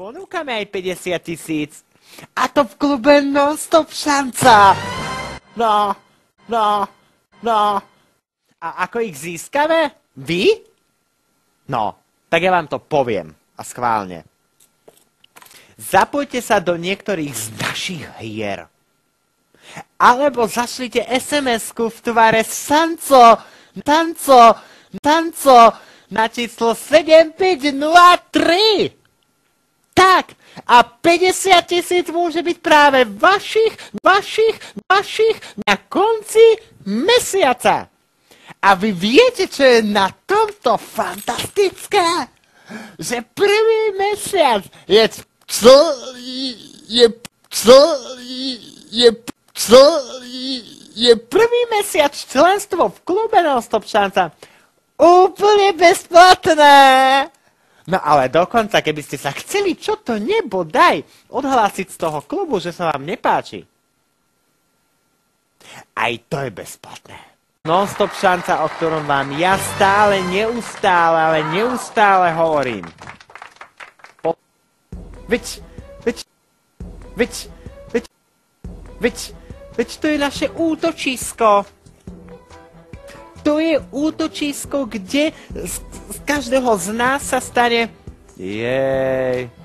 Ponúkame aj 50 000. A to v klube Non-Stop Šanca. No. A ako ich získame? Vy? No, tak ja vám to poviem. A schválne. Zapojte sa do niektorých z našich hier. Alebo zašlite SMS-ku v tvare tanco na číslo 7503. Tak, a 50 000 môže byť práve vašich na konci mesiaca. A vy viete, čo je na tomto fantastické? Že prvý mesiac je prvý mesiac členstvo v klube Non-Stop Šanca úplne bezplatné. No ale dokonca, keby ste sa chceli čo to nebodaj odhlásiť z toho klubu, že sa vám nepáči, aj to je bezplatné. Non-Stop Šanca, o ktorom vám ja neustále hovorím. Veď to je naše útočisko. To je útočisko, kde z každého z nás sa stane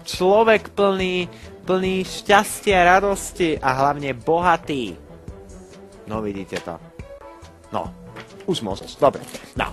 človek plný šťastia, radosti a hlavne bohatý. No vidíte to. No, už môžeš, dobre, no.